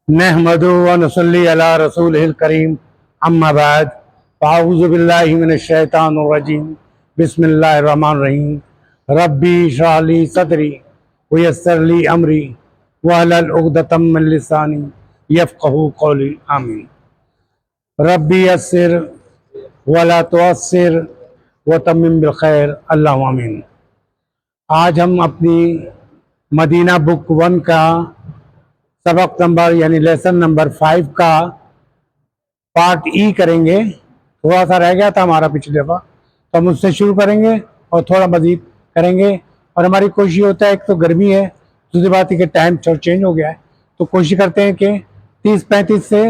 नहमदु व नसल्ली अला रसूलिल करीम अम्मा बाद फ़अऊज़ु बिल्लाहि मिनश शैतानिर रजीम बिस्मिल्लाहिर रहमानिर रहीम रब्बी इश्रह ली सदरी व यस्सिर ली अमरी वहलुल उक़दतम मिन लिसानी यफ़क़हू क़ौली आमीन। रब्बी यस्सिर वला तुअस्सिर व तम्मिम बिल खैर अल्लाहुम्मा आमीन। आज हम अपनी मदीना बुक 1 का सबक नंबर यानी लेसन नंबर 5 का पार्ट ई करेंगे। थोड़ा सा रह गया था हमारा पिछले दफ़ा, तो हम उससे शुरू करेंगे और थोड़ा मज़ीद करेंगे। और हमारी कोशिश होता है, एक तो गर्मी है, दूसरी बात है कि टाइम थोड़ा चेंज हो गया है, तो कोशिश करते हैं कि 30-35 से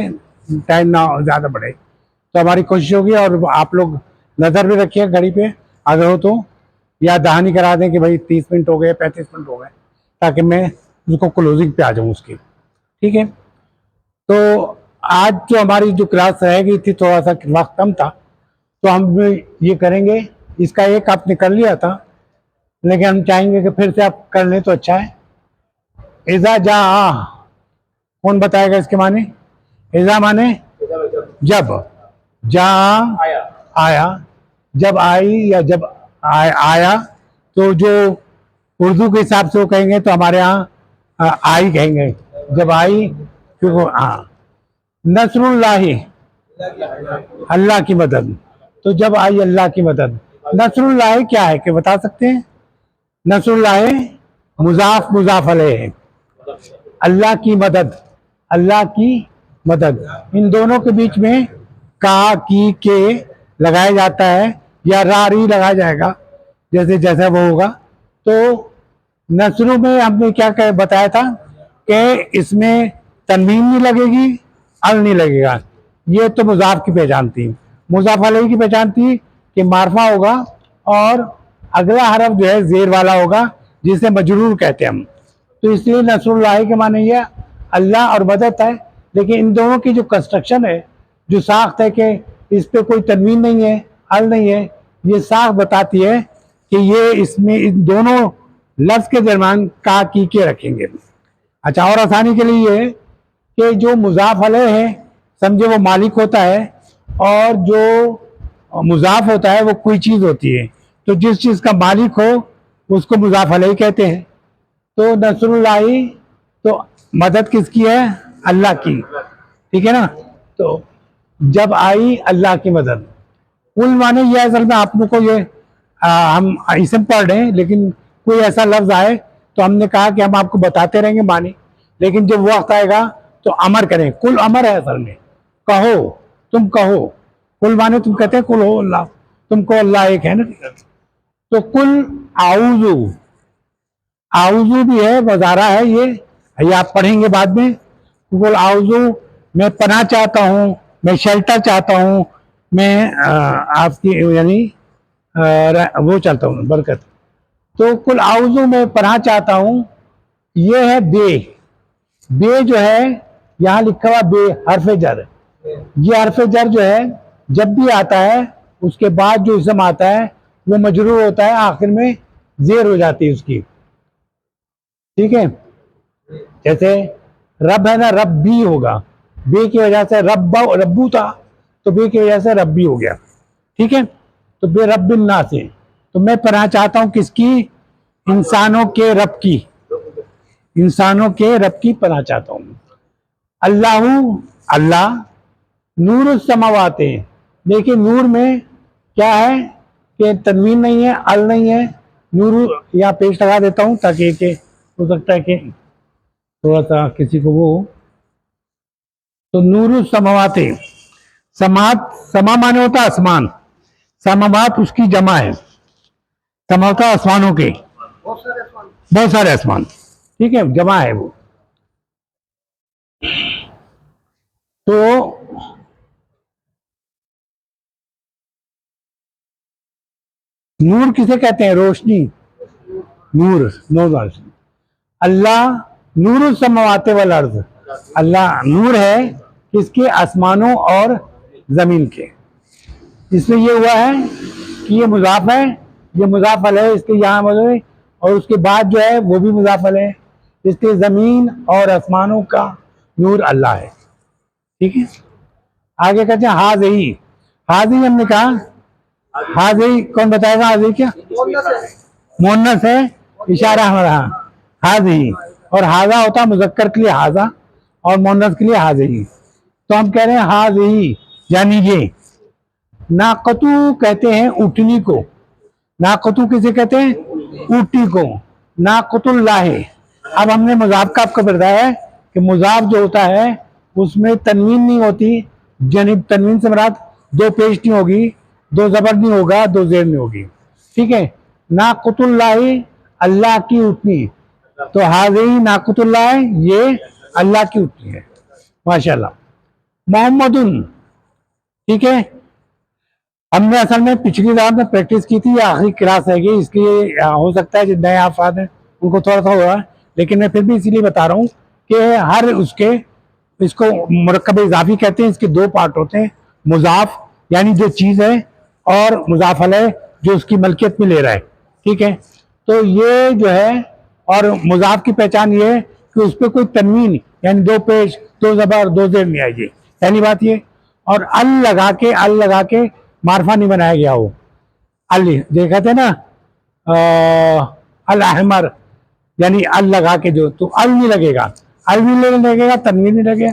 टाइम ना ज़्यादा बढ़े। तो हमारी कोशिश होगी, और आप लोग नज़र भी रखिए घड़ी पे, अगर हो तो या दहानी करा दें कि भाई 30 मिनट हो गए, 35 मिनट हो गए, ताकि मैं उसको क्लोजिंग पे आ जाऊँ उसकी। ठीक है, तो आज जो हमारी जो क्लास रह गई थी, थोड़ा सा वक्त कम था, तो हम ये करेंगे। इसका एक आपने कर लिया था, लेकिन हम चाहेंगे कि फिर से आप कर लें तो अच्छा है। इज़ा जा, कौन बताएगा इसके माने? इज़ा माने जब, जा आया, जब आई या जब आया, तो जो उर्दू के हिसाब से वो कहेंगे तो हमारे यहाँ आई कहेंगे, जब आई, क्योंकि हाँ नसरुल्लाही, अल्लाह की मदद। तो जब आई अल्लाह की मदद, नसरुल्लाही क्या है कि बता सकते हैं? नसरुल्लाही मुजाफ मुजाफ अलैह है, अल्लाह की मदद, अल्लाह की मदद। इन दोनों के बीच में का की के लगाया जाता है, या रारी लगाया जाएगा, जैसे जैसा वो होगा। तो नसरू में हमने क्या क्या बताया था कि इसमें तनवीन नहीं लगेगी, अल नहीं लगेगा। ये तो मुजाफ की पहचान थी। मुजाफ अलैहि की पहचान थी कि मारफा होगा और अगला हरफ जो है जेर वाला होगा, जिसे मजरूर कहते हैं हम। तो इसलिए नसरुल्लाह के माने ये अल्लाह और मदद है। लेकिन इन दोनों की जो कंस्ट्रक्शन है, जो साख्त है कि इस पे कोई तनवीन नहीं है, अल नहीं है, ये साख्त बताती है कि ये इसमें इन दोनों लफ्ज के दरमियान का की के रखेंगे। अच्छा, और आसानी के लिए ये कि जो मुजाफ अलैह है, समझे वो मालिक होता है, और जो मुजाफ होता है वो कोई चीज़ होती है। तो जिस चीज़ का मालिक हो उसको मुजाफ अलैह कहते हैं। तो नसरुल्लाही, तो मदद किसकी है? अल्लाह की। ठीक है ना? तो जब आई अल्लाह की मदद, कुल माने ये असल में आप लोग को ये हम इसम पढ़ रहे हैं, लेकिन कोई ऐसा लफ्ज आए तो हमने कहा कि हम आपको बताते रहेंगे मानी, लेकिन जब वक्त आएगा तो अमर करें। कुल अमर है असल में, कहो, तुम कहो। कुल माने तुम कहते हैं कुल हो अल्लाह, तुमको अल्लाह एक है ना। तो कुल आउजू, आउजू भी है, वजारा है, ये आप पढ़ेंगे बाद में। कुल आउजू, मैं पनाह चाहता हूँ, मैं शेल्टर चाहता हूँ, मैं आपकी यानी वो चाहता हूँ बरकत। तो कुल आउजू में पनाह चाहता हूँ, ये है बे। बे जो है यहाँ लिखा हुआ बे हरफ जर। ये हरफ जर जो है जब भी आता है, उसके बाद जो इसम आता है वो मजरूर होता है, आखिर में जेर हो जाती है उसकी। ठीक है, जैसे रब है ना, रब्बी होगा, बे की वजह से रब्बा रब्बू था, तो बे की वजह से रब्बी हो गया। ठीक है, तो बे रब्बिन ना से, तो मैं पढ़ना चाहता हूँ किसकी? इंसानों के रब की, इंसानों के रब की पढ़ना चाहता हूँ। अल्लाहू, अल्लाह, नूर समावाते। देखिए नूर में क्या है कि तनवीन नहीं है, अल नहीं है। नूर यहाँ पेश लगा देता हूँ ताकि कि हो सकता है कि थोड़ा सा किसी को वो। तो नूर समावाते, समात, समा माने होता है आसमान, समावात उसकी जमा है, समा होता है आसमानों के, बहुत सारे आसमान। ठीक है, जमा है वो। तो नूर किसे कहते हैं? रोशनी, नूर, नूर रोशनी। अल्लाह नूर समावाते वल अर्ज़, अल्लाह नूर है किसके? आसमानों और जमीन के। इसमें ये हुआ है कि ये मुजाफ है, ये मुजाफ अलैह, इसके यहाँ मतलब, और उसके बाद जो है वो भी मुजाफ अलैह, इसके जमीन और आसमानों का नूर अल्लाह है। ठीक है, आगे कहते हैं हाज़ी। हाज़ी हमने कहा, हाज़ी कौन बताएगा? हाज़ी क्या मुन्नस है, इशारा हमारा। हाज़ी और हाजा होता है मुजक्कर के लिए हाजा और मुन्नस के लिए हाज़ी। तो हम कह रहे हैं हाज़ी यानी ये। नाकतु कहते हैं ऊँटनी को। नाकतु किसे कहते हैं? ऊँटनी को। नाकतुल्लाह। अब हमने मुजाफ का आपको बताया है कि मुजाफ जो होता है उसमें तनवीन नहीं होती। जनिब तनवीन से मुराद दो पेश नहीं होगी, दो जबर नहीं होगा, दो जेर नहीं होगी। ठीक है, नाकतुल्लाह अल्लाह की ऊँटनी। तो हाज़ी नाकतुल्लाह ये अल्लाह की ऊँटनी है। माशाल्लाह। मोहम्मदुन। ठीक है, हमने असल में पिछली बार में प्रैक्टिस की थी, आखिरी क्लास रहेगी, इसलिए हो सकता है जो नए आफाद हैं उनको थोड़ा सा हुआ, लेकिन मैं फिर भी इसीलिए बता रहा हूँ कि हर उसके, इसको मुरक्कब इजाफी कहते हैं। इसके दो पार्ट होते हैं, मुजाफ यानी जो चीज़ है और मुजाफ अलैह जो उसकी मलकियत में ले रहा है। ठीक है, तो ये जो है, और मुजाफ की पहचान ये है कि उस पर कोई तनवीन यानी दो पेश, दो जबर, दो जेर नहीं आएगी, पहली बात ये। और अल लगा के मारफा नहीं बनाया गया हो। अल देखा थे ना, अल अहमर यानी अल लगा के, जो तो अल नहीं लगेगा, अल भी नहीं लगेगा, तनवीन नहीं लगेगा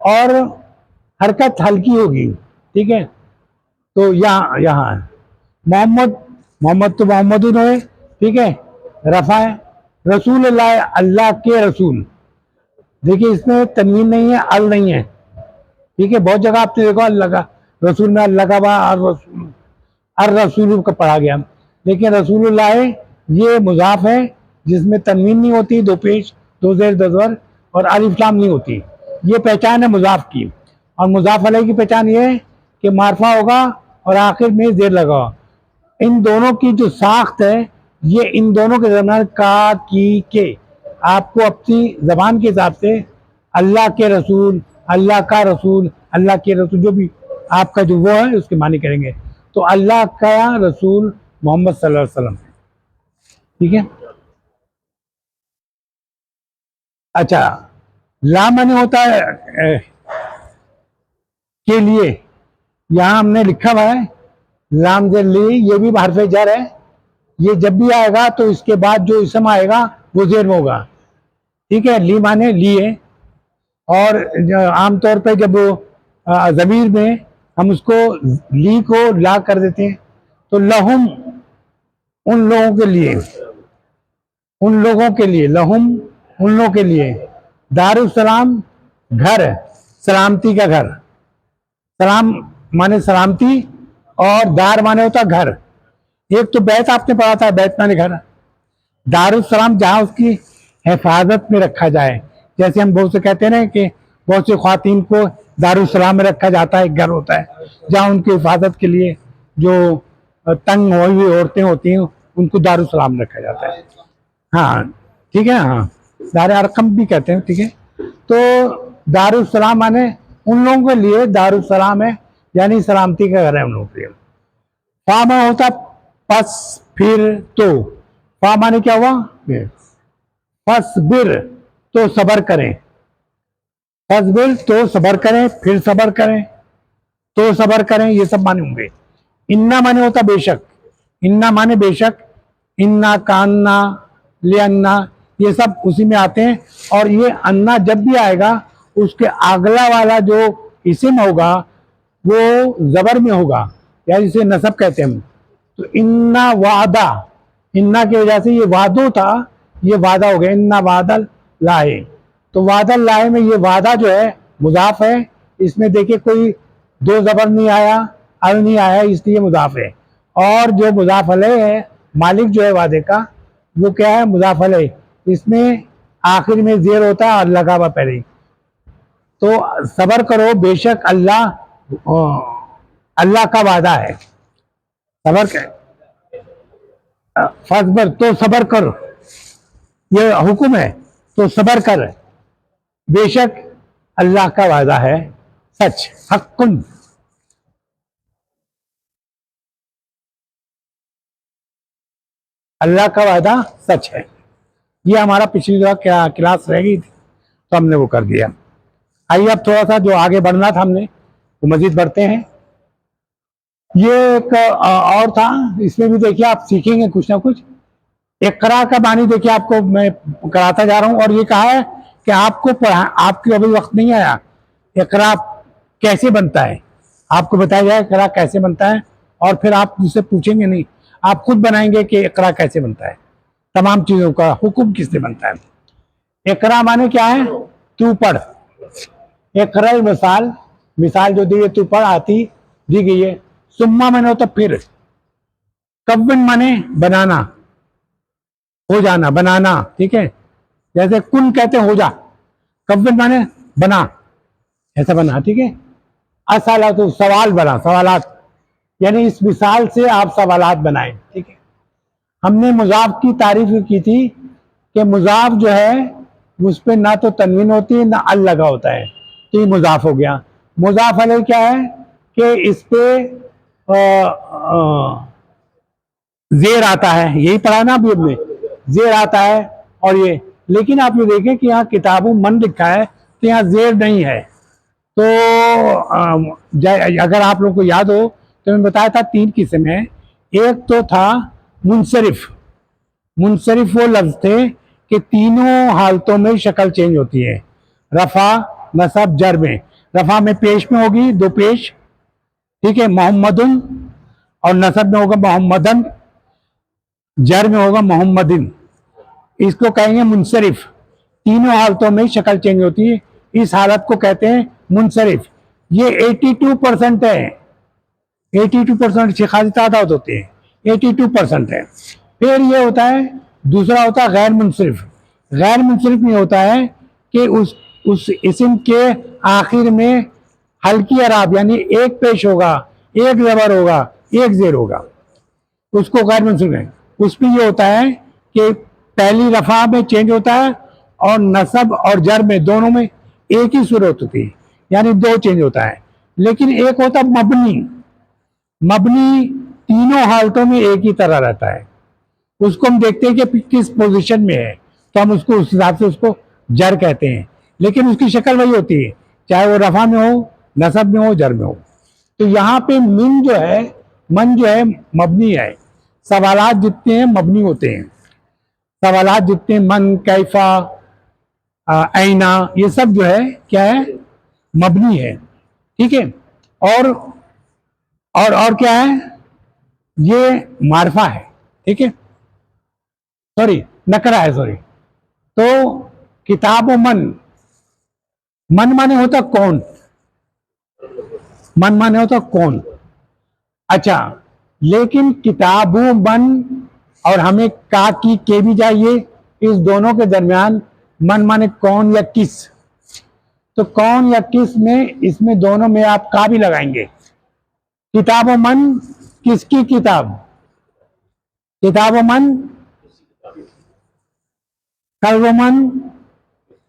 और हरकत हल्की होगी। ठीक है, तो यहाँ यहाँ मोहम्मद, मोहम्मद तो मोहम्मद है। ठीक है, रफा है। रसूल अल्लाह, अल्लाह के रसूल। देखिए इसमें तनवीन नहीं है, अल नहीं है। ठीक है, बहुत जगह आपने देखो अल्लाह का रसूल में अल्लाह का बा अर रसूल का पढ़ा गया, लेकिन रसूलुल्लाह ये मुजाफ है जिसमें तनवीन नहीं होती, दो पेश, दो जेर, दो ज़बर और अलिफ लाम नहीं होती। ये पहचान है मुजाफ की। और मुजाफ अलैह की पहचान ये है कि मारफा होगा और आखिर में जेर लगा होगा। इन दोनों की जो साख्त है, ये इन दोनों के दरमियान का, की, के, आपको अपनी जबान के हिसाब से अल्लाह के रसूल, अल्लाह का रसूल, अल्लाह के रसूल, जो भी आपका जो वो है उसके मानी करेंगे। तो अल्लाह का रसूल मोहम्मद सल्लल्लाहु अलैहि वसल्लम। ठीक है, अच्छा, ला माने होता है के लिए। यहाँ हमने लिखा हुआ है लाम जर ली, ये भी हरफ जर है। ये जब भी आएगा तो इसके बाद जो इसम आएगा वो जेर में होगा। ठीक है, ली माने लिए। और आमतौर पे जब ज़मीर में हम उसको ली को ला कर देते हैं, तो लहुम उन लोगों के लिए, उन लोगों के लिए, लहुम उन लोगों के लिए, दारुसलाम घर, सलामती का घर। सलाम माने सलामती और दार माने होता घर। एक तो बैत आपने पढ़ा था, बैत माने घर। दारुसलाम जहाँ उसकी हिफाजत में रखा जाए, जैसे हम बहुत से कहते हैं ना कि बहुत सी ख्वातीन को दारुसलाम में रखा जाता है, एक घर होता है जहाँ उनकी हिफाजत के लिए जो तंग हुई हुई औरतें होती हैं उनको दारुसलाम रखा जाता है। हाँ ठीक है, हाँ दार अरकम भी कहते हैं। ठीक है, तो दारुसलाम माने उन लोगों के लिए दारुसलाम है, यानी सलामती का घर है उन लोगों के लिए। फामा होता पस फिर तो, फा माने क्या हुआ? फसबिर तो सबर करें, फसबिर तो सबर करें, फिर सबर करें, तो सबर करें, ये सब माने होंगे। इन्ना माने होता बेशक, इन्ना माने बेशक, इन्ना कान्ना ले अन्ना, ये सब उसी में आते हैं। और ये अन्ना जब भी आएगा उसके अगला वाला जो इस्म होगा वो जबर में होगा, या जिसे नसब कहते हैं हम। तो इन्ना वादा, इन्ना की वजह से ये वादो था, ये वादा हो गया, इन्ना वादल लाए। तो वादल लाए में ये वादा जो है मुजाफ है, इसमें देखिए कोई दो जबर नहीं आया, अल नहीं आया, इसलिए मुजाफ है। और जो मुजाफ अलैह है, मालिक जो है वादे का, वो क्या है? मुजाफ अलैह। इसमें आखिर में जेर होता है और लगा हुआ पहले ही। तो सबर करो, बेशक अल्लाह, अल्लाह का वादा है। सबर कर, फसबर तो सबर कर, ये हुक्म है, तो सबर कर, बेशक अल्लाह का वादा है सच, हक्कुन। अल्लाह का वादा सच है। ये हमारा पिछली दफा क्या क्लास रह गई थी, तो हमने वो कर दिया। आइए अब थोड़ा सा जो आगे बढ़ना था हमने वो मजीद बढ़ते हैं। ये एक और था, इसमें भी देखिए आप सीखेंगे कुछ ना कुछ। इकरा का बानी देखिए आपको मैं कराता जा रहा हूँ, और ये कहा है कि आपको पढ़ा, आपकी अभी वक्त नहीं आया इकरा कैसे बनता है, आपको बताया जाए इकरा कैसे बनता है, और फिर आप मुझसे पूछेंगे नहीं, आप खुद बनाएंगे कि इकरा कैसे बनता है, तमाम चीजों का हुक्म किससे बनता है। इकरा माने क्या है, तू पढ़। इकरा मिसाल, मिसाल जो दी है तू पढ़, आती दी गई है। सुम्मा मैंने होता फिर। कव्विन माने बनाना, हो जाना, बनाना, ठीक है। जैसे कुन कहते हो जा, कव्विन माने बना, ऐसा बना, ठीक है। असाला तो सवाल बना, सवालात, यानी इस मिसाल से आप सवालात बनाएं, ठीक है। हमने मुजाफ की तारीफ की थी कि मुजाफ जो है उस पर ना तो तनवीन होती है ना अल लगा होता है, तो ये मुजाफ हो गया। मुजाफ अलैह क्या है कि इस पे जेर आता है, यही पढ़ा ना अभी हमने, जेर आता है। और ये, लेकिन आप ये देखें कि यहाँ किताबों मन लिखा है तो यहाँ जेर नहीं है। तो अगर आप लोग को याद हो तो मैं बताया था 3 किस्म है। एक तो था मुनसरिफ। मुनसरिफ वो लफ्ज थे कि तीनों हालतों में शक्ल चेंज होती है, रफा, नसब, जर में। रफा में पेश में होगी 2 पेश, ठीक है, मोहम्मदुन, और नसब में होगा मोहम्मदन, जर में होगा मोहम्मदिन। इसको कहेंगे मुनसरिफ। तीनों हालतों में शक्ल चेंज होती है, इस हालत को कहते हैं मुनसरिफ। ये 82% है, 82% खासी तादाद होते हैं, 82% है। फिर ये होता है, दूसरा होता है गैर मुनसरिफ। गैर मुनसरिफ में होता है कि उस इस्म के आखिर में हल्की अराब, यानी एक पेश होगा, एक जबर होगा, एक जेर होगा, उसको गैर मुनसरिफ है। उसमें ये होता है कि पहली रफा में चेंज होता है और नसब और जर में दोनों में एक ही सूरत होती है, यानी 2 चेंज होता है। लेकिन एक होता है मबनी। मबनी तीनों हालतों में एक ही तरह रहता है, उसको हम देखते हैं कि किस पोजीशन में है, तो हम उसको उस हिसाब से उसको जर कहते हैं। लेकिन उसकी शक्ल वही होती है, चाहे वो रफा में हो, नसब में हो, जर में हो। तो यहाँ पे मिन जो है, मन जो है मबनी है। सवालात जितने हैं मबनी होते हैं, सवालात जितने, मन, कैफा, ऐना, ये सब जो है क्या है, मबनी है, ठीक है। और क्या है, ये मारफा है, ठीक है, सॉरी नकरा है, सॉरी। तो किताब मन, मन माने होता कौन, मन माने होता कौन। अच्छा, लेकिन किताबों मन और हमें का की के भी चाहिए, इस दोनों के दरमियान मन माने कौन या किस। तो कौन या किस में, इसमें दोनों में आप का भी लगाएंगे। किताबों मन, किसकी किताब, किताबों मन, कलम मन,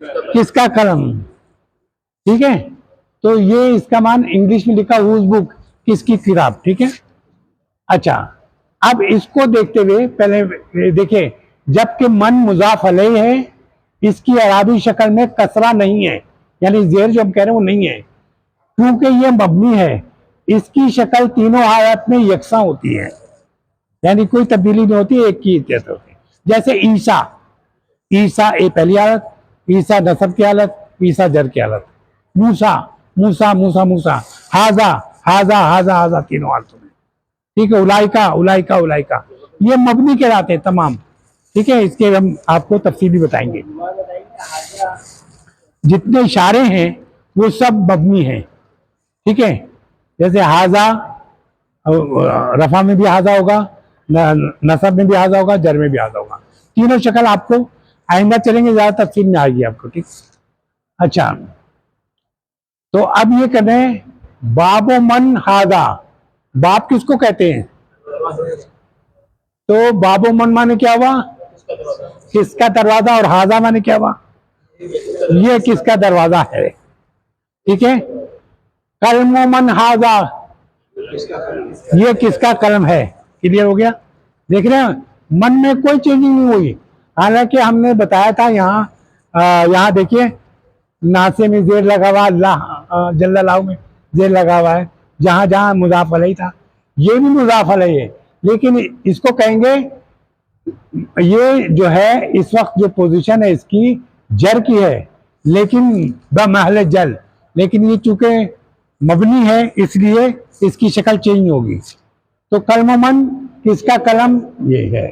किसका कलम, ठीक है। तो ये इसका मान इंग्लिश में लिखा हुज बुक, किसकी किताब, ठीक है। अच्छा, अब इसको देखते हुए पहले देखिए, जबकि मन मुजाफ अलैह है, इसकी अराबी शक्ल में कसरा नहीं है, यानी जेर जो हम कह रहे हैं वो नहीं है, क्योंकि ये मबनी है। इसकी शक्ल तीनों हालत में यकसा होती है, यानी कोई तब्दीली नहीं होती, एक की जैसे होती है। जैसे ईसा, ईसा ए पहली हालत, ईसा नसब की हालत, ईसा जर की हालत। मूसा, मूसा, मूसा, मूसा। हाजा, हाजा, हाजा, हाजा, तीनों हालतों में, ठीक है। उलाइका, उलाइका, उलाइका, ये मबनी कहलाते हैं तमाम, ठीक है। इसके हम आपको तफसील भी बताएंगे। जितने इशारे हैं वो सब मबनी हैं, ठीक है। जैसे हाजा, रफा में भी हाजा होगा, नसब में भी हाजा होगा, जर में भी हाजा होगा। तीनों शक्ल आपको आइंदा चलेंगे ज्यादा तफसील में आएगी आपको, ठीक। अच्छा, तो अब ये कहते हैं बाबो मन हाजा, बाप किसको कहते हैं, तो बाबो मन माने क्या हुआ, किसका दरवाजा, और हाजा माने क्या हुआ, ये किसका दरवाजा है, ठीक है। कलम मन हाजा, ये किसका कलम है, क्लियर हो गया। देख रहे हैं, मन में कोई चेंजिंग नहीं हुई। हालांकि हमने बताया था यहाँ, यहाँ देखिए नासे में जेर लगा हुआ, अल्लाह जल्लल्लाहु में जेर लगा हुआ है, जहां जहां मुजाफ अलैहि था, ये भी मुजाफ अलैहि है, लेकिन इसको कहेंगे, ये जो है इस वक्त जो पोजीशन है इसकी जर की है, लेकिन बमहल जल, लेकिन ये चूंकि मबनी है इसलिए इसकी शक्ल चेंज होगी। तो कलममन किसका कलम, ये है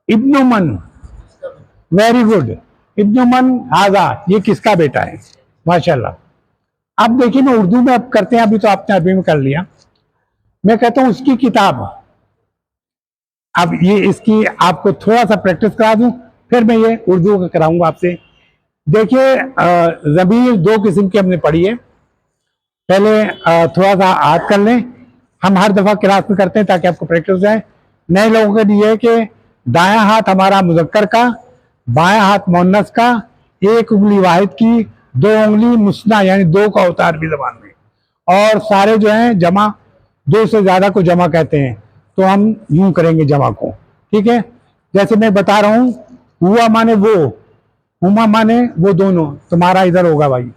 इब्नु मन, वेरी गुड, इब्नु मन हाजा, ये किसका बेटा है, माशाल्लाह। अब देखिए ना उर्दू में अब करते हैं, अभी तो आपने अरबी में कर लिया, मैं कहता हूं उसकी किताब। अब ये इसकी आपको थोड़ा सा प्रैक्टिस करा दूं, फिर मैं ये उर्दू का कराऊंगा आपसे। देखिए ज़मीर दो किस्म की हमने पढ़ी है, पहले थोड़ा सा याद कर लें, हम हर दफा क्लास में करते हैं ताकि आपको प्रैक्टिस हो जाए। नए लोगों के लिए कि दायां हाथ हमारा मुजक्कर का, बायां हाथ मुन्नस का, एक उंगली वाहिद की, दो उंगली मुस्ना यानी दो का होता है अरबी जबान में, और सारे जो हैं जमा, दो से ज्यादा को जमा कहते हैं, तो हम यूं करेंगे जमा को, ठीक है। जैसे मैं बता रहा हूं, हुआ माने वो, हुमा माने वो दोनों, तुम्हारा इधर होगा भाई,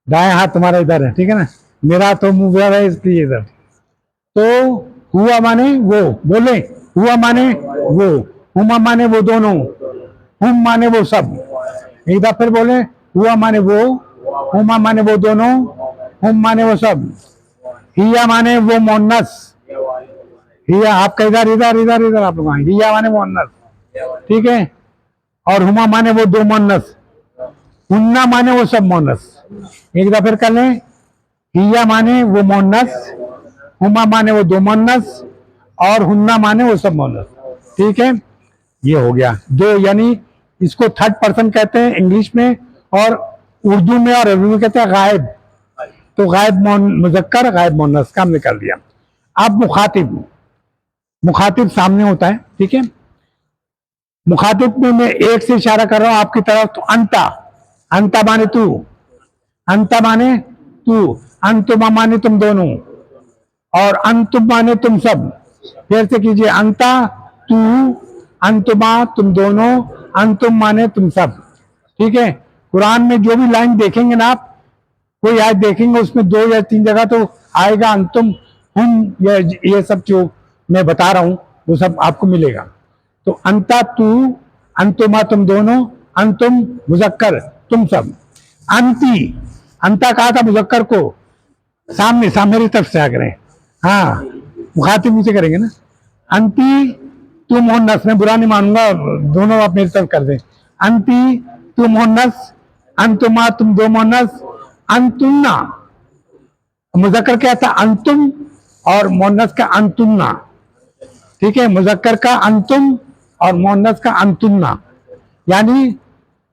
दायां हाथ तुम्हारा इधर है, ठीक है ना, मेरा तो मुंह है इसलिए इधर। तो हुआ माने वो, बोले हुआ माने वो, हुमा माने वो दोनों, हुम माने वो सब, एक बार फिर बोले, हुआ माने वो, हुमा माने वो दोनों, हुम माने वो सब, हिया माने वो मुन्नस, हिया आपका इधर इधर इधर इधर आप लोग, हिया माने मुन्नस, ठीक है, और हुमा माने वो दो मुन्नस, हुन्ना माने वो सब मुन्नस। एक दफा फिर कर लें, हिया माने वो मुन्नस, हुमा माने वो दो मुन्नस, और हुन्ना माने वो सब मुन्नस, ठीक है। ये हो गया दो, यानी इसको थर्ड पर्सन कहते हैं इंग्लिश में, और उर्दू में और अरबी में कहते हैं गायब। तो गायब मुजक्कर, गायब मुन्नस का हमने कर दिया। अब मुखातिब, मुखातिब सामने होता है, ठीक है। मुखातिब में मैं एक से इशारा कर रहा हूं आपकी तरफ, तो अंता, अंता माने तू, अंता माने तू, अंतुमा माने तुम दोनों, और अंतुम माने तुम सब। फिर से कीजिए, अंता तू, अंतुमा तुम दोनों, अंतुम माने तुम सब, ठीक है। कुरान में जो भी लाइन देखेंगे ना आप, कोई आयत देखेंगे उसमें दो या तीन जगह तो आएगा अंतुम, हम, ये सब जो मैं बता रहा हूं वो सब आपको मिलेगा। तो अंता तू, अंतुमा तुम दोनों, अंतुम मुजक्कर तुम सब, अंती, अंता कहा था मुजक्कर को, सामने सामने मेरी तरफ से आ करें, हाँ मुखातिब मुझसे करेंगे ना, अंती तू मुन्नस, मैं बुरा नहीं मानूंगा, दोनों आप मेरी तरफ कर दें, अंती तू मुन्नस, अंतुमा तुम दो मुन्नस, अंतुन्ना, मुजक्कर क्या था अंतुम, और मुन्नस का अंतुन्ना, ठीक है, मुजक्कर का अंतुम और मुन्नस का अंतुन्ना, यानी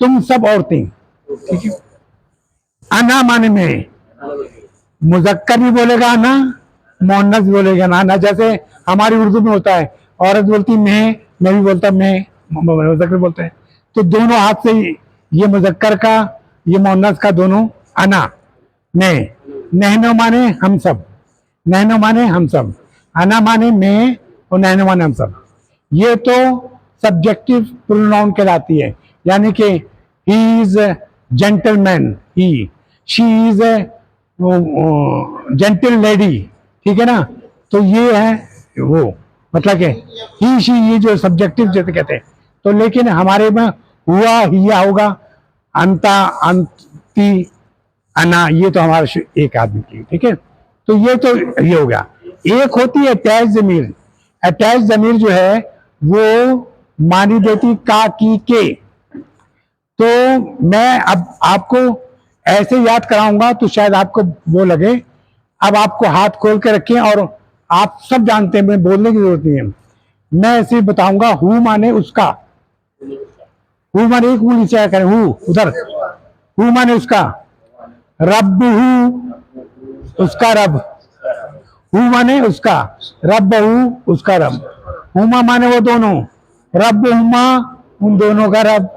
तुम सब औरतें, ठीक है। अना माने में, मुजक्कर भी बोलेगा ना, मुन्नस भी बोलेगा ना, जैसे हमारी उर्दू में होता है, औरत बोलती मैं भी बोलता मैं, मुजक्कर बोलते हैं, तो दोनों हाथ से ये मुजक्कर का, ये मुन्नस का, दोनों अना, मैं, नहनो माने हम सब, नहनो माने हम सब, अना माने मैं, और नहनो माने हम सब। ये तो सब्जेक्टिव प्रोनाउन कहलाती है, यानी कि he is gentleman, he, she is gentle lady, ठीक है ना। तो ये है वो, मतलब कि ही शी, ये जो सब्जेक्टिव जैसे कहते हैं, तो लेकिन हमारे में हुआ हिया होगा, अंता अंती अना, ये तो हमारा एक आदमी की, ठीक है। तो ये तो ये हो गया। एक होती है अटैच जमीर, अटैच जमीर जो है वो मानी देती का की के। तो मैं अब आपको ऐसे याद कराऊंगा तो शायद आपको वो लगे, अब आपको हाथ खोल के रखें, और आप सब जानते हैं, मैं बोलने की जरूरत नहीं है, मैं ऐसे बताऊंगा। हु माने उसका, हु माने एक उंगली से करें, हु उधर, हु माने उसका, रब हु उसका रब, हु माने उसका, रब हु उसका रब, हुमा माने वो दोनों, रब हुमा उन दोनों का रब,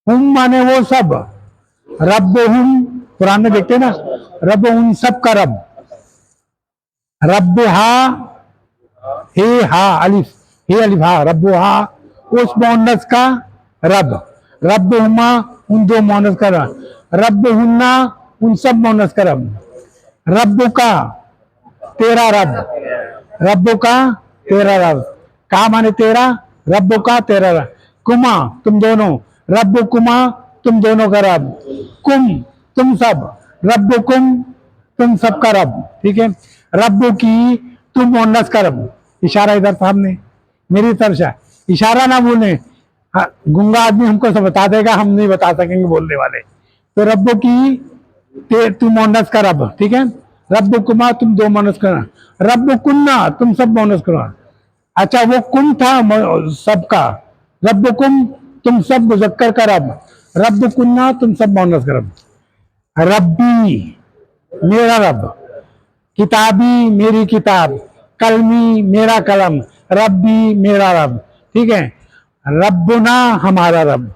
हुम माने वो सब, रब हुम, कुरान में देखते हैं ना, रब उन सब का रब, रब हा, हे हा अलिफ, हे अलिफ हा, रब हा उस मोहनस का रब, रब हुमा उन दो मोहनस का रब, रब हुन्ना, उन सब मोनस का रब। रब का, तेरा रब। रब का, तेरा रब। का माने तेरा, रब का, तेरा रब। कुमा, तुम दोनों। रब कुमा, तुम दोनों का रब। कुम, तुम सब। रब कुम, तुम सबका रब। ठीक है। रब की, तुम मोहनस का रब। इशारा इधर सामने मेरी तरफ से, इशारा ना भूलें। हाँ, गूंगा आदमी हमको सब बता देगा, हम नहीं बता सकेंगे बोलने वाले। तो रब की, तुम मोहनस का रब। ठीक है। रब कुमा, तुम दो मोहनस का। रब कुन्ना, तुम सब मोहनस करो। अच्छा, वो कुम था सबका। रब कुम, तुम सब मुजक्कर का रब। रब कुन्ना, तुम सब मोहनस का रब। रब्बी, मेरा रब। किताबी, मेरी किताब। कलमी, मेरा कलम। रब्बी, मेरा रब। ठीक है। रब्बुना, हमारा रब।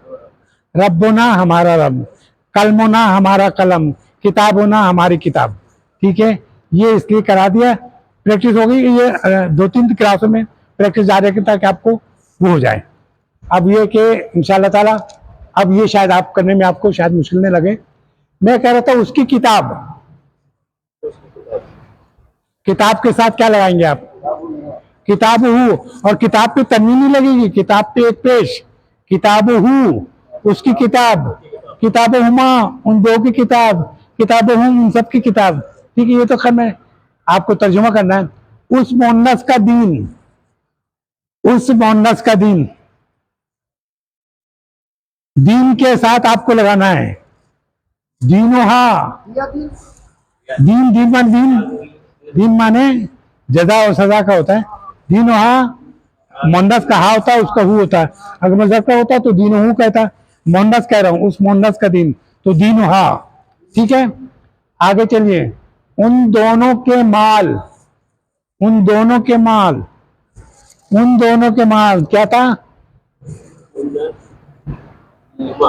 रब्बुना, हमारा रब। कलमुना, हमारा कलम। किताबुना, हमारी किताब। ठीक है। ये इसलिए करा दिया, प्रैक्टिस हो गई। ये 2-3 क्लासों में प्रैक्टिस जारी रखें ताकि आपको वो हो जाए। अब ये कि इंशाल्लाह ताला, अब ये शायद आप करने में आपको शायद मुश्किल नहीं लगे। मैं कह रहा था उसकी किताब, किताब के साथ क्या लगाएंगे आप? किताब हूँ, और किताब पे तन्वीन नहीं लगेगी, किताब पे एक पेश। किताब हूँ, उसकी किताब। किताब हुमा, उन दो की किताब। किताब हूँ, उन सब की किताब। ठीक है। ये तो खैर मैं आपको तर्जुमा करना है। उस मोहन्नस का दीन, उस मोहन्नस का दीन, दीन के साथ आपको लगाना है। दीनोहा, दीन, दीन माने जजा और सजा का होता है। दीनोहा, मोहन्नस का हा होता है, उसका हु होता है। अगर मुज़क्कर होता तो दीनहू कहता। मोहन्नस कह रहा हूं, उस मोहन्नस का दीन, तो दीनोहा। ठीक है। आगे चलिए। उन दोनों के माल, उन दोनों के माल, उन दोनों के माल क्या था?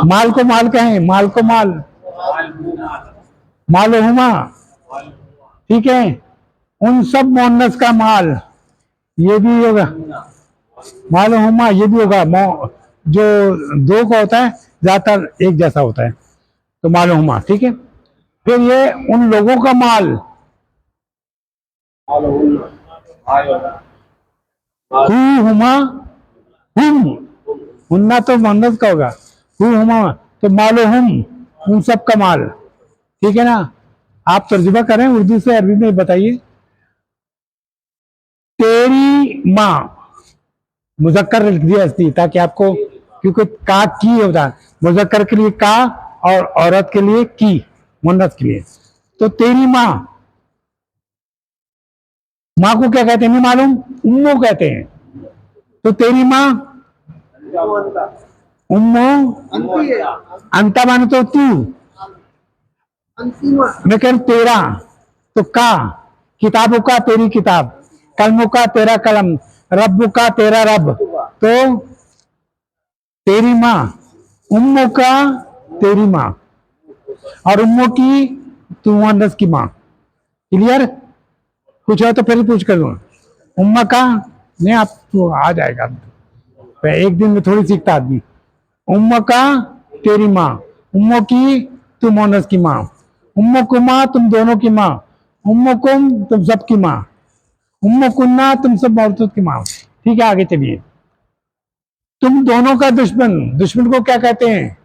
माल को माल कहें, माल को माल, मालहुमा। ठीक है। उन सब मोहन्नस का माल, ये भी होगा। मालहुमा, ये भी होगा। जो दो का होता है ज्यादातर एक जैसा होता है, तो मालहुमा। ठीक है। फिर ये उन लोगों का माल, हुमा, हुम, हुन्ना तो मोहन्नस का होगा। हुमा, तो मालहुम, उन सब का माल। ठीक है ना। आप तर्जुमा करें उर्दू से अरबी में, बताइए। तेरी माँ, मुजक्कर लिख दिया इसलिए ताकि आपको, क्योंकि का की होता है, मुजक्कर के लिए का और औरत के लिए की, मुन्नस के लिए। तो तेरी माँ, माँ को क्या कहते हैं नहीं मालूम, उम्मो कहते हैं। तो तेरी माँ उम्मो, अंता माने तो तू, मैं कह तेरा, तो का, किताबों का तेरी किताब, कलमों का तेरा कलम, रब का तेरा रब। तो तेरी माँ, उम्मो का तेरी माँ, और उम्मो की तू मुअन्नस की माँ। क्लियर? कुछ है तो फिर पूछ कर दूँ। उम्मा का नहीं, आप तो आ जाएगा, एक दिन में थोड़ी सीखता आदमी। उम्मा का तेरी माँ, उम्मो की तू मुअन्नस की माँ, उम्मो कुमा, तुम दोनों की माँ, उम्मो कुम, तुम सब की माँ, उम्मो कुन्ना, तुम सब औरतों की माँ। ठीक है। आगे चलिए। तुम दोनों का दुश्मन, दुश्मन को क्या कहते हैं?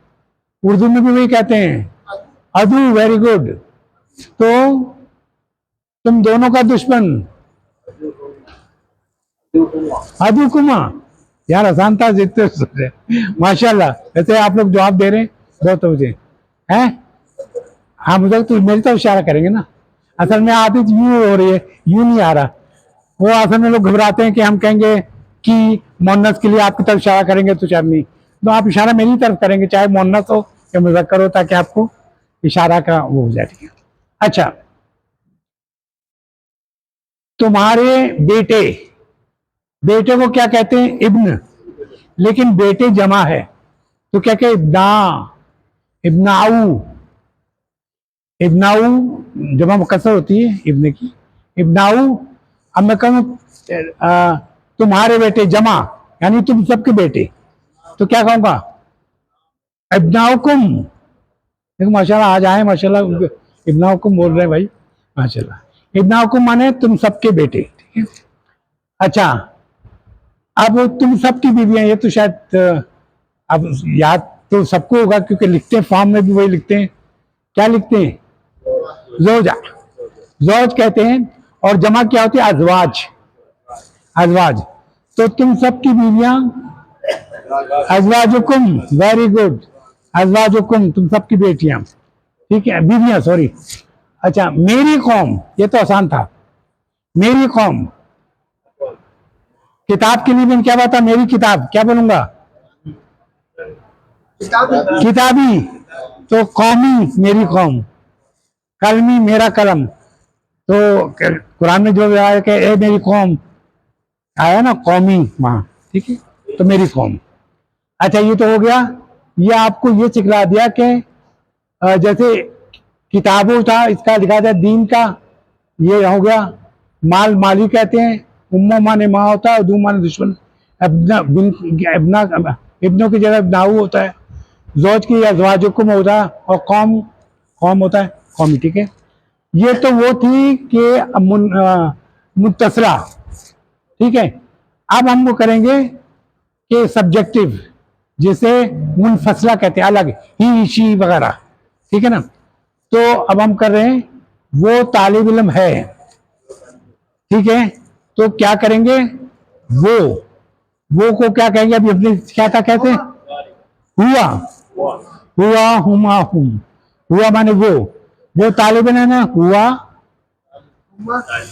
उर्दू में भी वही कहते हैं, अदू। Very good. तो तुम दोनों का दुश्मन, अदू कुमा। यार आसान था, जितने सोचे माशाल्लाह। वैसे आप लोग जवाब दे रहे हैं बहुत मुझे है। हाँ, मुझे तो मेरी तरफ इशारा करेंगे ना। असल में आदत यूं हो रही है, यूं नहीं आ रहा। वो असल में लोग घबराते हैं कि हम कहेंगे कि मोहन्नस के लिए आपकी तरफ इशारा करेंगे तो शायद नहीं, तो आप इशारा मेरी तरफ करेंगे, चाहे मोहन्नस हो या मुज़क्कर हो, ताकि आपको इशारा का वो हो जाए। ठीक है। अच्छा, तुम्हारे बेटे, बेटे को क्या कहते हैं? इब्न। लेकिन बेटे जमा है तो क्या कहते? इब्ना, इब्नाऊ। इब्नाऊ जमा मुकस्सर होती है इब्ने की, इब्नाऊ। अब मैं कहूँ तुम्हारे बेटे जमा, यानी तुम सबके बेटे, तो क्या कहूंगा? इब्नाउकुम, देखो माशाल्लाह आज आए माशाल्लाह, इब्न हुकुम बोल रहे हैं भाई माशाल्लाह। इब्न हुकुम माने तुम सबके बेटे, ठीक है। अच्छा, अब तुम सबकी बीवियां, ये तो शायद अब याद तो सबको होगा क्योंकि लिखते हैं फॉर्म में भी वही लिखते हैं। क्या लिखते हैं? जोजा, जोज कहते हैं। और जमा क्या होती है? अजवाज, अजवाज। तो तुम सबकी बीवियां, अजवाजुकुम, वेरी गुड, अजवाजुकुम तुम सबकी बेटियां, ठीक है, बीवियां सॉरी। अच्छा, मेरी कौम, ये तो आसान था, मेरी कौम। किताब के लिए मैंने क्या बात था? मेरी किताब, क्या बोलूंगा? किताबी। तो कौमी, मेरी कौम। कलमी, मेरा कलम। तो कुरान में जो आया कि ए मेरी कौम, आया ना कौमी वहां, ठीक है, तो मेरी कौम। अच्छा, ये तो हो गया। ये आपको ये सिखला दिया कि जैसे किताबों था, इसका लिखा था दीन का, ये हो गया। माल माली कहते हैं, उम्मा माने माँ होता है, दू माने दुश्मन, इब्नों की जगह इब्नाऊ होता है, जोज की अज़वाजुकुम होता है, और कौम, कौम होता है, कौमी, ठीक है। ये तो वो थी कि मुत्तसला, ठीक है। अब हम वो करेंगे कि सब्जेक्टिव, जिसे मुनफसला कहते हैं, अलग, ही शी वगैरह, ठीक है ना। तो अब हम कर रहे हैं वो तालिब इल्म है, ठीक है। तो क्या करेंगे? वो को क्या कहेंगे? अभी अपने क्या था कहते हैं? हुआ, हुआ, हुमा, हुम। हुआ माने वो तालिब इल्म है ना, हुआ।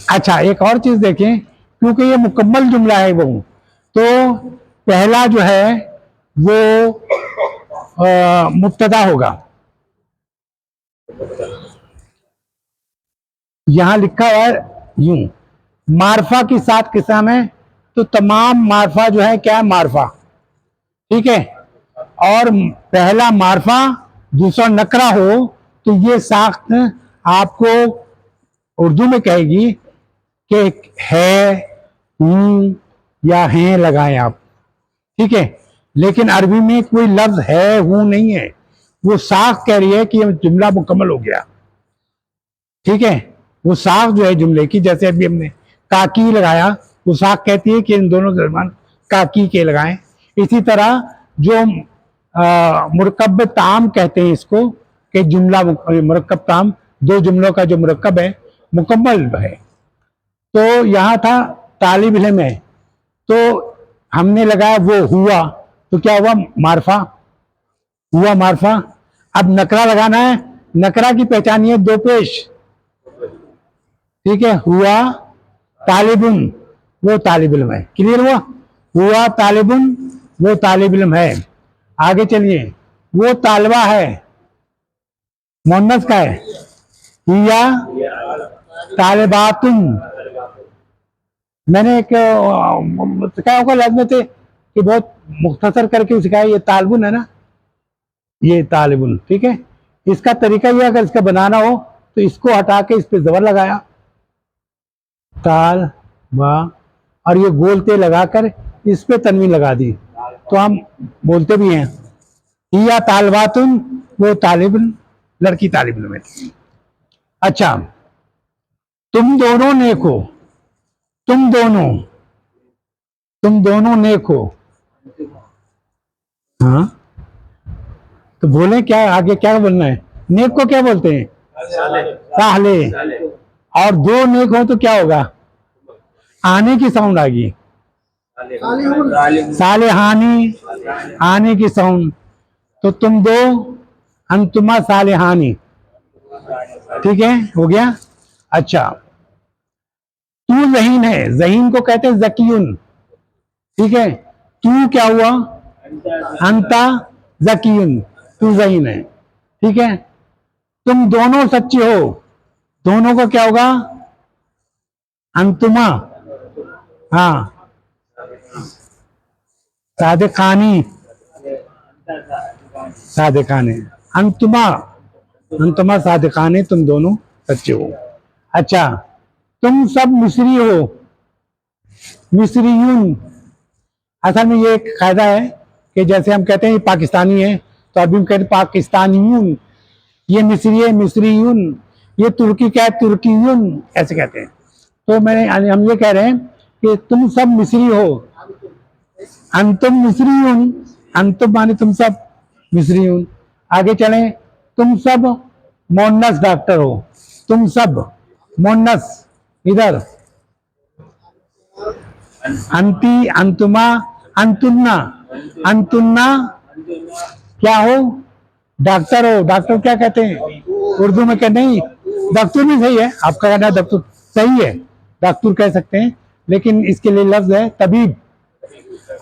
अच्छा, एक और चीज देखें, क्योंकि ये मुकम्मल जुमला है वो, तो पहला जो है वो मुब्तदा होगा। यहां लिखा हुआ है यूं, मारफा की 7 किस्म है, तो तमाम मारफा जो है क्या है? मारफा, ठीक है। और पहला मारफा, दूसरा नकरा हो, तो ये साख्त आपको उर्दू में कहेगी कि है, हूं या हैं लगाएं आप, ठीक है। लेकिन अरबी में कोई लफ्ज है, हूं नहीं है, वो साख कह रही है कि ये जुमला मुकम्मल हो गया, ठीक है। वो साख जो है जुमले की, जैसे अभी हमने काकी लगाया, वो साख कहती है कि इन दोनों के दरमियान काकी के लगाएं। इसी तरह जो मुरकब ताम कहते हैं इसको, कि जुमला मुरकब ताम, दो जुमलों का जो मुरकब है मुकम्मल है। तो यहाँ था तालिब इल्म है, तो हमने लगाया वो हुआ, तो क्या हुआ? मारफा, हुआ मारफा। अब नकरा लगाना है, नकरा की पहचानी है दो पेश, ठीक है। हुआ तालिबुन, वो तालिब इल्म है, क्लियर हुआ? हुआ तालिबुन, वो तालिब इल्म है। आगे चलिए, वो तालबा है, मोहन्नस का है, हिया तालिबातुन। मैंने एक सिखाया होगा लाजमी थे कि बहुत मुख्तसर करके सिखाया, ये तालबुन है ना, ये तालिबुन, ठीक है। इसका तरीका ये, अगर इसका बनाना हो तो इसको हटा के इस पे जबर लगाया, ताल बा, और ये गोल ते लगाकर इस पे तनवीन लगा दी, तो हम बोलते भी हैं हिया तालबातुन, वो तालिबुन, लड़की तालिब इल्म है। अच्छा, तुम दोनों नेक हो, तुम दोनों, तुम दोनों नेक हो, हाँ, तो बोले क्या आगे, क्या बोलना है? नेक को क्या बोलते हैं? साहले। और दो नेक हो तो क्या होगा? आने की साउंड आ गई, साले हानि, आने की साउंड। तो तुम दो, अंतुमा साले हानि, ठीक है, हो गया। अच्छा, तू जहीन है, जहीन को कहते हैं जकीयुन, ठीक है। तू क्या हुआ? अंता जकीयुन, तू जहीन है, ठीक है। तुम दोनों सच्चे हो, दोनों को क्या होगा? अंतुमा, हाँ, सादिकानी, सादिकानी, अंतुमा, अंतुमा सादिकानी, तुम दोनों सच्चे हो। अच्छा, तुम सब मिस्री हो, मिस्रीयून। असल में ये एक कायदा है कि जैसे हम कहते हैं पाकिस्तानी है, तो अभी हम कहते हैं पाकिस्तानीयून, ये मिस्री है मिस्रीयुन, ये तुर्की क्या है तुर्कीयुन, ऐसे कहते हैं। तो हम ये कह रहे हैं कि तुम सब मिस्री हो, अंतुम मिस्रीयुन, अंतुम माने तुम सब मिस्रीयुन। आगे चलें, तुम सब मोन्नस डॉक्टर हो, तुम सब मोन्नस, इधर अंती अंतुमा अंतुन्ना, अंतुन्ना क्या हो, डॉक्टर हो। डॉक्टर क्या कहते हैं उर्दू में? क्या नहीं, दफ्तर भी सही है, आपका कहना दफ्तर सही है, डॉक्टर कह सकते हैं, लेकिन इसके लिए लफ्ज है तबीब।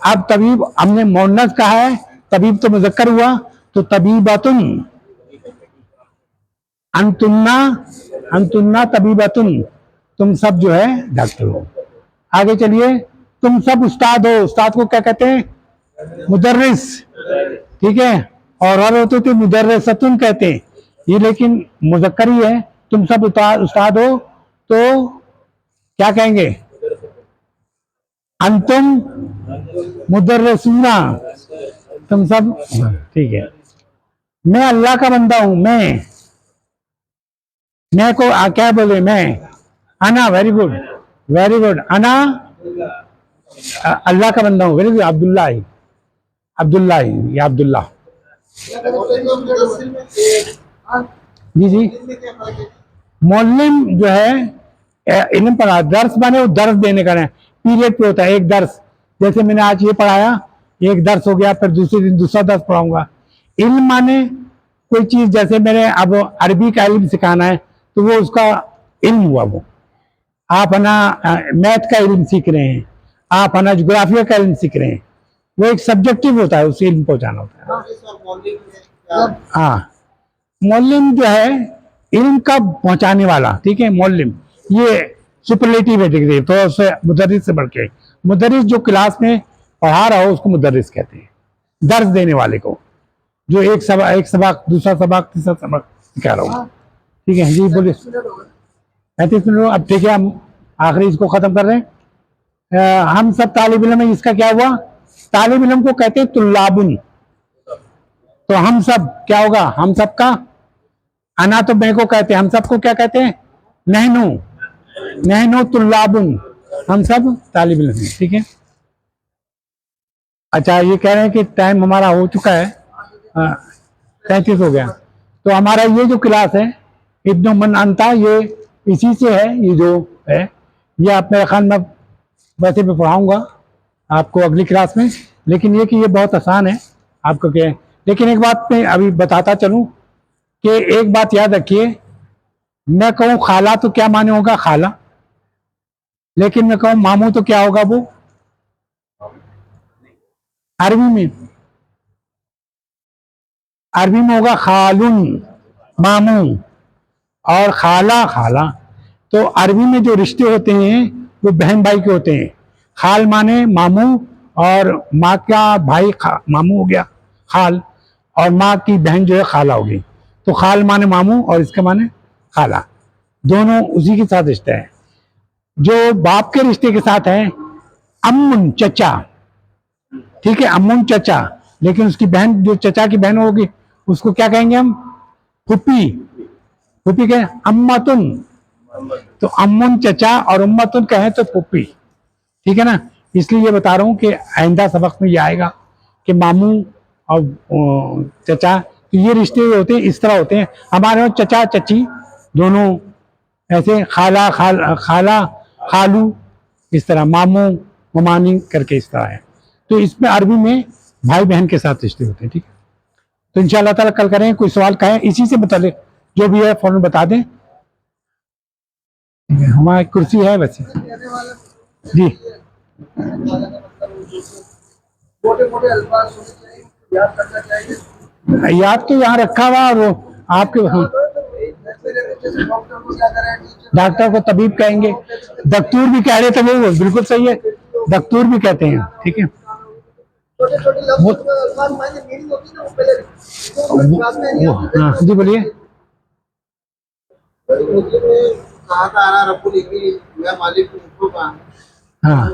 अब तबीब हमने मोन्नस कहा है, तबीब तो मुजक्कर हुआ, तो तबीबतुन, अंतुन्ना, अंतुन्ना तबीबतुन, तुम सब जो है डॉक्टर हो। आगे चलिए, तुम सब उस्ताद हो, उस्ताद को क्या कहते हैं? मुदर्रिस, ठीक है। और होते थे मुदर्रिसतुन कहते हैं, ये लेकिन मुजक्कर ही है। तुम सब उस्ताद हो तो क्या कहेंगे? अंतुम मुदर्रिसूना, तुम सब, ठीक है। मैं अल्लाह का बंदा हूं, मैं को क्या बोले? मैं अना, वेरी गुड, वेरी गुड, अना अल्लाह का बंदा हूँ, वेरी गुड। अब्दुल्ला ही, अब्दुल्ला ही, या अब्दुल्ला, जी जी। मौलिम जो है इल्म पढ़ा, दर्स माने वो दर्स देने का है, पीरियड पे होता है एक दर्स। जैसे मैंने आज ये पढ़ाया, एक दर्स हो गया, फिर दूसरे दिन दूसरा दर्स पढ़ाऊंगा। इल्म माने कोई चीज, जैसे मैंने अब अरबी का इल्म सिखाना है तो वो उसका इल्म हुआ। वो आप है ना मैथ का इल्म सीख रहे हैं, आप है ना जोग्राफिया का इल्म सीख रहे हैं, वो एक सब्जेक्टिव होता है, उस इल्म पहुंचाना होता है। हाँ, मौलिम जो है इल्म का पहुंचाने वाला, ठीक है। मौलिम ये सुपरलेटिव है डिग्री, तो उससे मुदर्रिस से बढ़ के, मुदर्रिस जो क्लास में पढ़ा रहा हो उसको मुदर्रिस कहते हैं, दर्ज देने वाले को, जो एक सबक दूसरा सबक तीसरा सबक सिखा रहा हूँ, ठीक है। जी बोलिए। 35 मिनट, अब ठीक है, हम आखिरी इसको खत्म कर रहे हैं। हम सब तालिब इल्म है, इसका क्या हुआ? तालिब इल्म को कहते हैं तुल्लाबुन, तो हम सब क्या होगा? हम सब का अना तो मैं को कहते हैं, हम सबको क्या कहते हैं? नहनु, नहनु तुल्लाबुन, हम सब तालिब इल्म हैं, ठीक है। अच्छा, ये कह रहे हैं कि टाइम हमारा हो चुका है, 33 हो गया। तो हमारा ये जो क्लास है इब्न मन अंता, ये इसी से है, ये जो है ये आप मेरे ख्याल में वैसे भी पढ़ाऊंगा आपको अगली क्लास में, लेकिन ये कि ये बहुत आसान है आपको क्या है। लेकिन एक बात मैं अभी बताता चलूं कि एक बात याद रखिए, मैं कहूँ खाला तो क्या माने होगा? खाला। लेकिन मैं कहूँ मामू तो क्या होगा? वो अरबी में, अरबी में होगा खालुन, मामू, और खाला, खाला। तो अरबी में जो रिश्ते होते हैं वो बहन भाई के होते हैं। खाल माने मामू, और माँ का भाई मामू हो गया खाल, और माँ की बहन जो है खाला होगी। तो खाल माने मामू और इसके माने खाला, दोनों उसी के साथ रिश्ता है। जो बाप के रिश्ते के साथ है अम्मुन, चचा, ठीक है, अम्मुन चचा। लेकिन उसकी बहन, जो चचा की बहन होगी, उसको क्या कहेंगे हम? फुप्पी, फुप्पी कहें अम्मातुन। तो अम्मुन चचा और उम्मतुन कहें तो फुप्पी, ठीक है ना। इसलिए ये बता रहा हूं कि आइंदा सबक में ये आएगा कि मामू और चचा, तो ये रिश्ते होते हैं, इस तरह होते हैं। हमारे यहाँ चचा चची दोनों ऐसे, खाला खाला खालू, इस तरह मामू ममानी करके इस तरह है। तो इसमें अरबी में भाई बहन के साथ रिश्ते होते हैं, ठीक है। तो इंशाअल्लाह ताला कल करें, कोई सवाल कहें इसी से मुतालिक जो भी है फौरन बता दें, ठीक है। हमारी कुर्सी है वैसे, जी। याद तो यहाँ रखा हुआ, वो आपके डॉक्टर को तबीब कहेंगे, दस्तूर भी कह रहे थे, वो बिल्कुल सही है, दस्तूर भी कहते हैं, ठीक है। हाँ जी बोलिए। हाँ,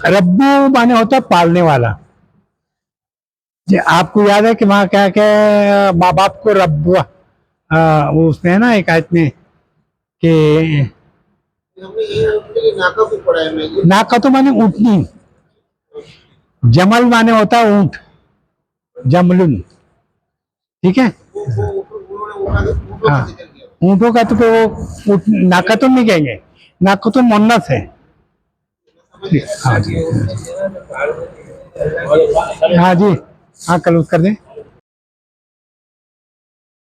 रब्बू माने होता है पालने वाला, जी आपको याद है कि वहाँ क्या क्या माँ बाप को रब वो उसमें है ना एक आयत में कि हमने ये अपने लिए नाका को पढ़ा है। मैं ये नाका तो माने ऊँटनी, जमल माने होता है ऊँट, जमलुन, ठीक है। उन्होंने उठा के ऊँटों हाँ का जिक्र किया। ऊँटों का तो फिर वो नाकातुन नहीं कहेंगे, नाकातुन मुन्नस है। समझ गया। हाँ जी हाँ जी हाँ, कल कर दें।